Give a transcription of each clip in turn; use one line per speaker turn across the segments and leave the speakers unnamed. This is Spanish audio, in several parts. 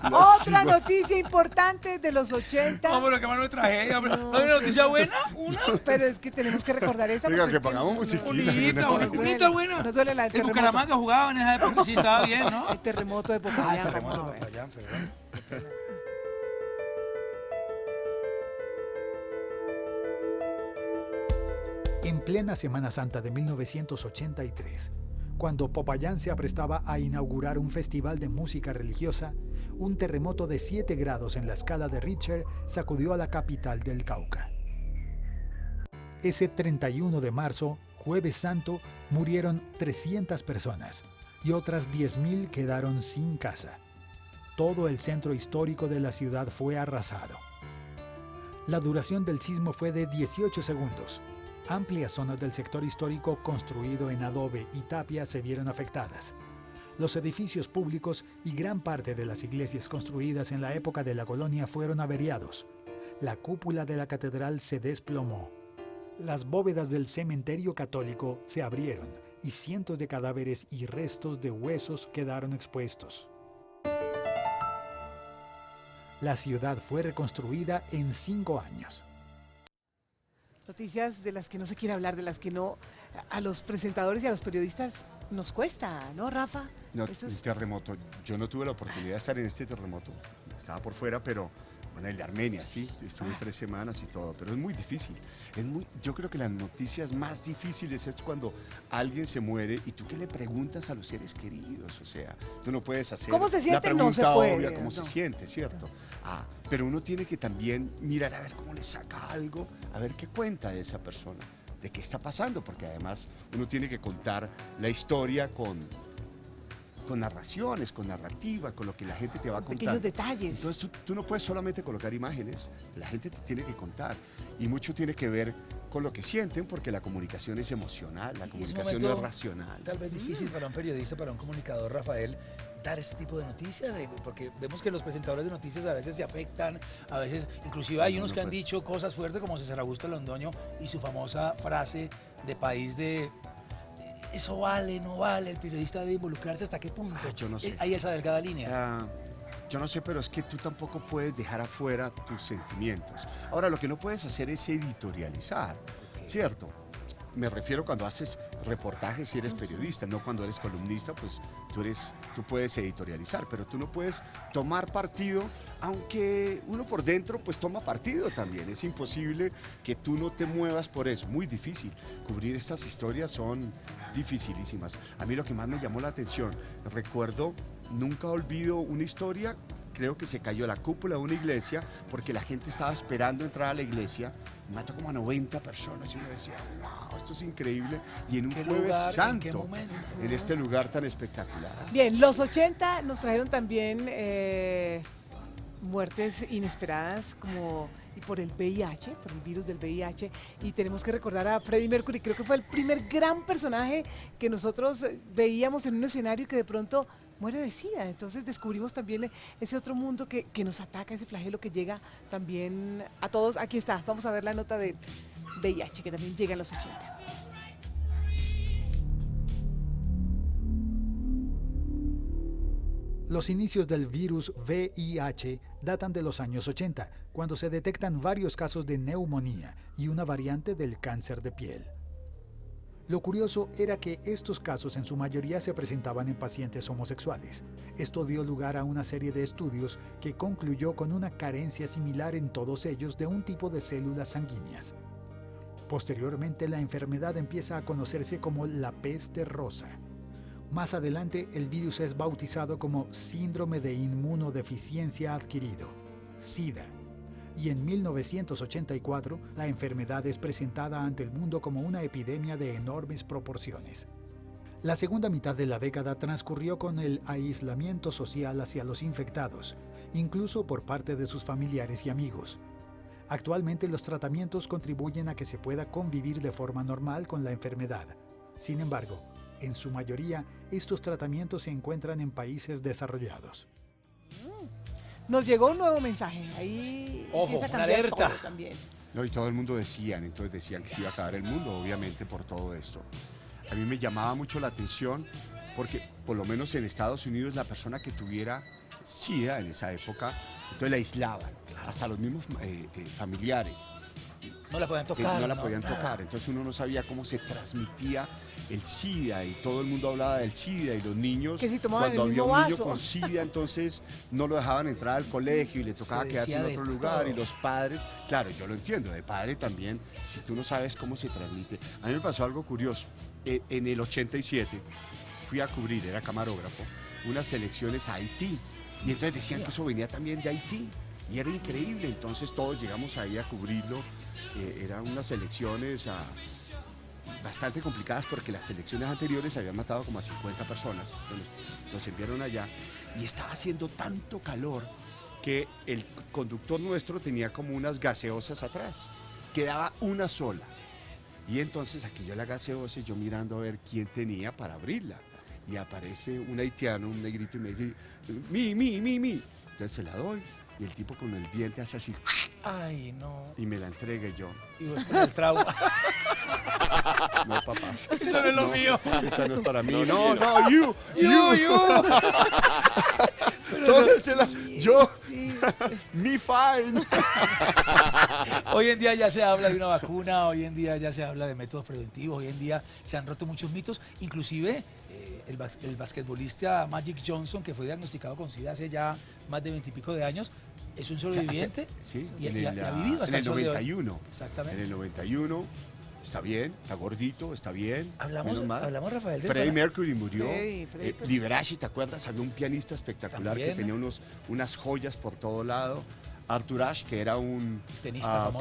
Otra noticia importante de los 80.
No, pero qué mano de tragedia. ¿No hay una noticia buena? ¿Una?
Pero es que tenemos que recordar esa.
Diga
porque
que
es
pagamos
no,
musiquita.
Bonita,
no duele,
bonita, buena.
no duele la del
En
terremoto.
Bucaramanga jugaban en esa época, sí, estaba bien, ¿no?
El terremoto de
Ah,
Popayán.
el terremoto
vamos a
de
ver.
Popayán, perdón. Qué pena.
En plena Semana Santa de 1983, cuando Popayán se aprestaba a inaugurar un festival de música religiosa, un terremoto de 7 grados en la escala de Richter sacudió a la capital del Cauca. Ese 31 de marzo, Jueves Santo, murieron 300 personas y otras 10.000 quedaron sin casa. Todo el centro histórico de la ciudad fue arrasado. La duración del sismo fue de 18 segundos. Amplias zonas del sector histórico construido en adobe y tapia se vieron afectadas. Los edificios públicos y gran parte de las iglesias construidas en la época de la colonia fueron averiados. La cúpula de la catedral se desplomó. Las bóvedas del cementerio católico se abrieron y cientos de cadáveres y restos de huesos quedaron expuestos. La ciudad fue reconstruida en 5 años.
Noticias de las que no se quiere hablar, de las que no a los presentadores y a los periodistas nos cuesta, ¿no, Rafa?
No,
Eso
un
es-
terremoto. Yo no tuve la oportunidad de estar en este terremoto. Estaba por fuera, pero bueno, el de Armenia, sí. Estuve 3 semanas y todo, pero es muy difícil. Yo creo que las noticias más difíciles es cuando alguien se muere y tú qué le preguntas a los seres queridos. O sea, tú no puedes hacer
¿Cómo se siente?
la
No
pregunta
se puede,
obvia, cómo
no.
se siente, ¿cierto? Pero uno tiene que también mirar a ver cómo le saca algo, a ver qué cuenta de esa persona, de qué está pasando, porque además uno tiene que contar la historia con narraciones, con narrativa, con lo que la gente te va a contar.
Pequeños detalles.
Entonces tú no puedes solamente colocar imágenes, la gente te tiene que contar. Y mucho tiene que ver con lo que sienten, porque la comunicación es emocional, la
Y es un
comunicación no es
momento
racional.
Tal vez difícil para un periodista, para un comunicador, Rafael, dar este tipo de noticias, porque vemos que los presentadores de noticias a veces se afectan, a veces, inclusive hay unos que han dicho cosas fuertes como César Augusto Londoño y su famosa frase de país de eso vale, no vale, el periodista debe involucrarse hasta qué punto.
Yo no sé.
Hay esa delgada línea.
Yo no sé, pero es que tú tampoco puedes dejar afuera tus sentimientos. Ahora, lo que no puedes hacer es editorializar, ¿cierto? Me refiero cuando haces reportajes si eres periodista, no cuando eres columnista, pues tú puedes editorializar, pero tú no puedes tomar partido, aunque uno por dentro pues toma partido también. Es imposible que tú no te muevas por eso, muy difícil. Cubrir estas historias son dificilísimas. A mí lo que más me llamó la atención, recuerdo, nunca olvido una historia, creo que se cayó la cúpula de una iglesia porque la gente estaba esperando entrar a la iglesia. Mató como a 90 personas y uno decía, wow, esto es increíble. Y en un
¿Qué
Jueves
lugar, en qué
Santo,
momento?
en este lugar tan espectacular.
Bien, los 80 nos trajeron también muertes inesperadas como y por el VIH, por el virus del VIH, y tenemos que recordar a Freddie Mercury, creo que fue el primer gran personaje que nosotros veíamos en un escenario que de pronto muere de SIDA. Entonces descubrimos también ese otro mundo que nos ataca, ese flagelo que llega también a todos. Aquí está, vamos a ver la nota del VIH que también llega en los 80.
Los inicios del virus VIH datan de los años 80, cuando se detectan varios casos de neumonía y una variante del cáncer de piel. Lo curioso era que estos casos en su mayoría se presentaban en pacientes homosexuales. Esto dio lugar a una serie de estudios que concluyó con una carencia similar en todos ellos de un tipo de células sanguíneas. Posteriormente, la enfermedad empieza a conocerse como la peste rosa. Más adelante, el virus es bautizado como síndrome de inmunodeficiencia adquirido, SIDA. Y en 1984, la enfermedad es presentada ante el mundo como una epidemia de enormes proporciones. La segunda mitad de la década transcurrió con el aislamiento social hacia los infectados, incluso por parte de sus familiares y amigos. Actualmente, los tratamientos contribuyen a que se pueda convivir de forma normal con la enfermedad. Sin embargo, en su mayoría, estos tratamientos se encuentran en países desarrollados.
Nos llegó un nuevo mensaje, ahí
Ojo,
empieza a
una
cambiar
alerta.
todo también.
No, y todo el mundo entonces decían que se iba a acabar el mundo, obviamente, por todo esto. A mí me llamaba mucho la atención porque, por lo menos en Estados Unidos, la persona que tuviera SIDA en esa época, entonces la aislaban, hasta los mismos familiares.
No la podían
Que
tocar.
no la podían tocar, entonces uno no sabía cómo se transmitía el SIDA y todo el mundo hablaba del SIDA y los niños,
Que si tomaban
cuando
el
había
mismo
un niño
vaso.
con SIDA, entonces no lo dejaban entrar al colegio y le tocaba
Se
quedarse en
decía
otro
de
lugar
todo.
y los padres, claro, yo lo entiendo, de padre también, si tú no sabes cómo se transmite. A mí me pasó algo curioso, en el 87 fui a cubrir, era camarógrafo, unas selecciones a Haití y entonces decían que eso venía también de Haití y era increíble, entonces todos llegamos ahí a cubrirlo. Eran unas elecciones bastante complicadas porque las elecciones anteriores habían matado como a 50 personas, los enviaron allá y estaba haciendo tanto calor que el conductor nuestro tenía como unas gaseosas atrás, quedaba una sola y entonces aquí yo la gaseosa y yo mirando a ver quién tenía para abrirla y aparece un haitiano, un negrito y me dice, mi, entonces se la doy y el tipo con el diente hace así
Ay, no.
y me la entrega y yo.
Y vos con el trauma.
No, papá.
Eso no es lo mío.
Esta no es para mí. No, you.
Pero
Yo,
Sí.
me fine.
hoy en día ya se habla de una vacuna, hoy en día ya se habla de métodos preventivos, hoy en día se han roto muchos mitos, inclusive el basquetbolista Magic Johnson, que fue diagnosticado con SIDA hace ya más de 20 y pico de años, es un sobreviviente
Sí,
y,
en
y ha
el,
ha vivido hasta
en el
sol de hoy.
91.
Exactamente.
En el 91. Está bien, está gordito, está bien.
Hablamos,
menos mal.
Rafael, de
Freddie Mercury murió.
Freddie.
Liberace, ¿te acuerdas? Había un pianista espectacular
También.
que tenía unas joyas por todo lado. Arthur Ashe, que era un
Tenista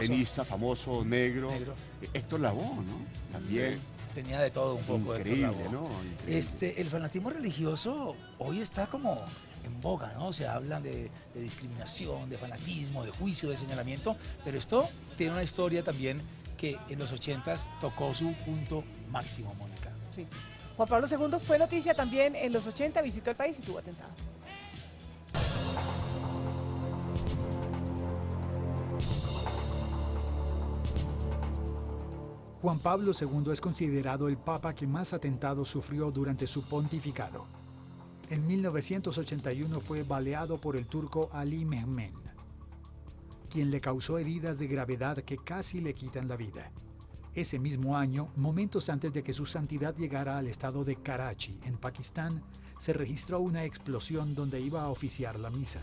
famoso, negro.
Negro.
Héctor Lavoe, ¿no? También.
tenía de todo un poco.
Increíble,
Héctor Lavoe.
¿no? Increíble.
El fanatismo religioso hoy está como en boga, ¿no? Se hablan de discriminación, de fanatismo, de juicio, de señalamiento, pero esto tiene una historia también que en los 80s tocó su punto máximo, Mónica.
Sí. Juan Pablo II fue noticia también en los 80, visitó el país y tuvo atentado.
Juan Pablo II es considerado el papa que más atentados sufrió durante su pontificado. En 1981 fue baleado por el turco Ali Mehmed, quien le causó heridas de gravedad que casi le quitan la vida. Ese mismo año, momentos antes de que su santidad llegara al estado de Karachi, en Pakistán, se registró una explosión donde iba a oficiar la misa.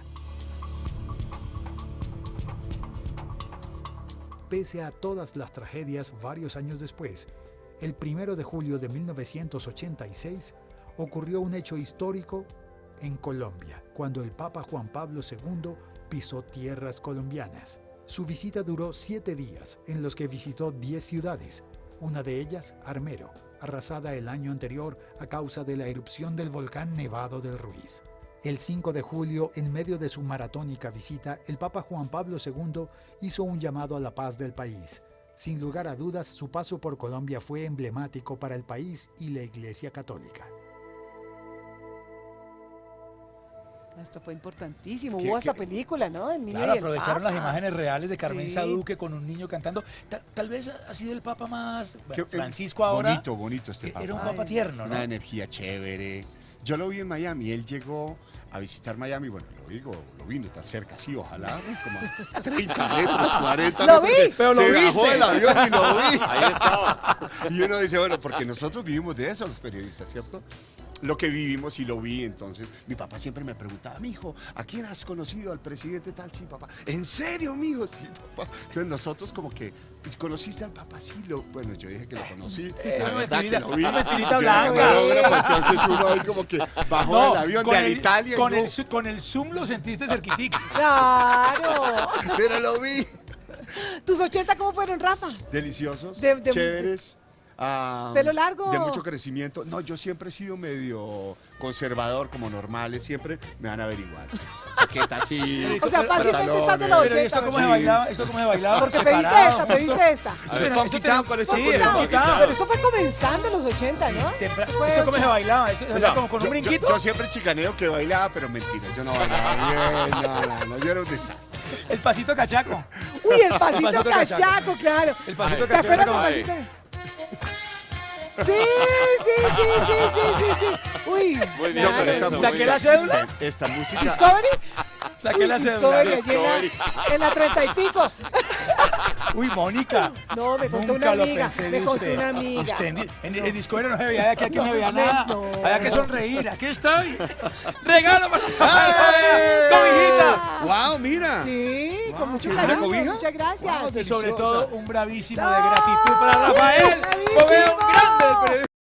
Pese a todas las tragedias, varios años después, el 1 de julio de 1986, ocurrió un hecho histórico en Colombia, cuando el Papa Juan Pablo II pisó tierras colombianas. Su visita duró 7 días, en los que visitó 10 ciudades, una de ellas Armero, arrasada el año anterior a causa de la erupción del volcán Nevado del Ruiz. El 5 de julio, en medio de su maratónica visita, el Papa Juan Pablo II hizo un llamado a la paz del país. Sin lugar a dudas, su paso por Colombia fue emblemático para el país y la Iglesia Católica.
Esto fue importantísimo.
¿Qué-
Hubo hasta
qué?
película, ¿no? El niño
Claro,
y el
aprovecharon las
Papa.
imágenes reales de Carmen
Sí.
Saduque con un niño cantando. Tal vez ha sido el papa más... bueno,
Qué-
Francisco ahora...
Bonito este papa.
Era un papa
Ay.
tierno, ¿no?
Una energía chévere. Yo lo vi en Miami, él llegó a visitar Miami, bueno, lo vi, no está cerca, sí, ojalá, como a 30 metros, 40
Lo
metros.
vi,
pero lo
se bajó
viste.
del avión y lo vi. Ahí estaba. Y uno dice, bueno, porque nosotros vivimos de eso, los periodistas, ¿cierto? Lo que vivimos y lo vi, entonces mi papá siempre me preguntaba, mijo, ¿a quién has conocido? ¿Al presidente tal? Sí, papá. ¿En serio, mijo? Sí, papá. Entonces nosotros como que, ¿conociste al papá? Sí, bueno, yo dije que lo conocí, la
una
verdad que
mentirita-
lo vi.
una mentirita
Yo era
blanca.
camarógrafo, entonces uno ahí como que bajó del avión de Italia.
con,
y no,
con el Zoom lo sentiste cerquitica.
¡Claro!
pero lo vi.
¿Tus 80 cómo fueron, Rafa?
Deliciosos,
De-
chéveres.
¿Pelo largo?
De mucho crecimiento. No, yo siempre he sido medio conservador, como normales, siempre me van a ver igual. Chaqueta así.
O sea, fácilmente estás de los
pantalones.
Pero
80.
esto cómo se
¿verdad?
bailaba, esto cómo se bailaba.
Porque
separado.
pediste esta.
A ver,
Pero
Funky
esto tenía-
Town, ¿cuál es
sí,
el
el
Funky
Funky
Town?
Town.
Pero eso fue comenzando en los 80, ¿no?
Temprano.
Fue
¿Esto cómo se
80.
bailaba? ¿Esto se bailaba como con un brinquito?
Yo siempre chicaneo que bailaba, pero mentira, yo no bailaba bien, no, yo era un desastre.
El pasito cachaco.
Uy, el pasito
pasito
cachaco, claro.
El pasito
¿Te acuerdas del
cachaco.
pasito? Sí. Uy,
Muy bien,
claro.
pero esta
eso,
¿Saqué la cédula?
Esta música.
¿Discovery?
Saqué la cédula.
Discovery, allí en la 30 y pico.
Uy, Mónica.
No, me contó
nunca
una
lo
amiga,
pensé
me
de
contó
usted.
una amiga.
Usted en Discovery no se veía, aquí no se veía nada.
No.
Había que sonreír. Aquí estoy. Regalo para cobijita.
¡Wow! Mira.
Sí, con mucho
¿una
cariño,
cobija?
muchas gracias.
Wow,
Y sobre
deliciosa.
todo un bravísimo de gratitud para Rafael.
bravísimo.
Como un grande del periodismo.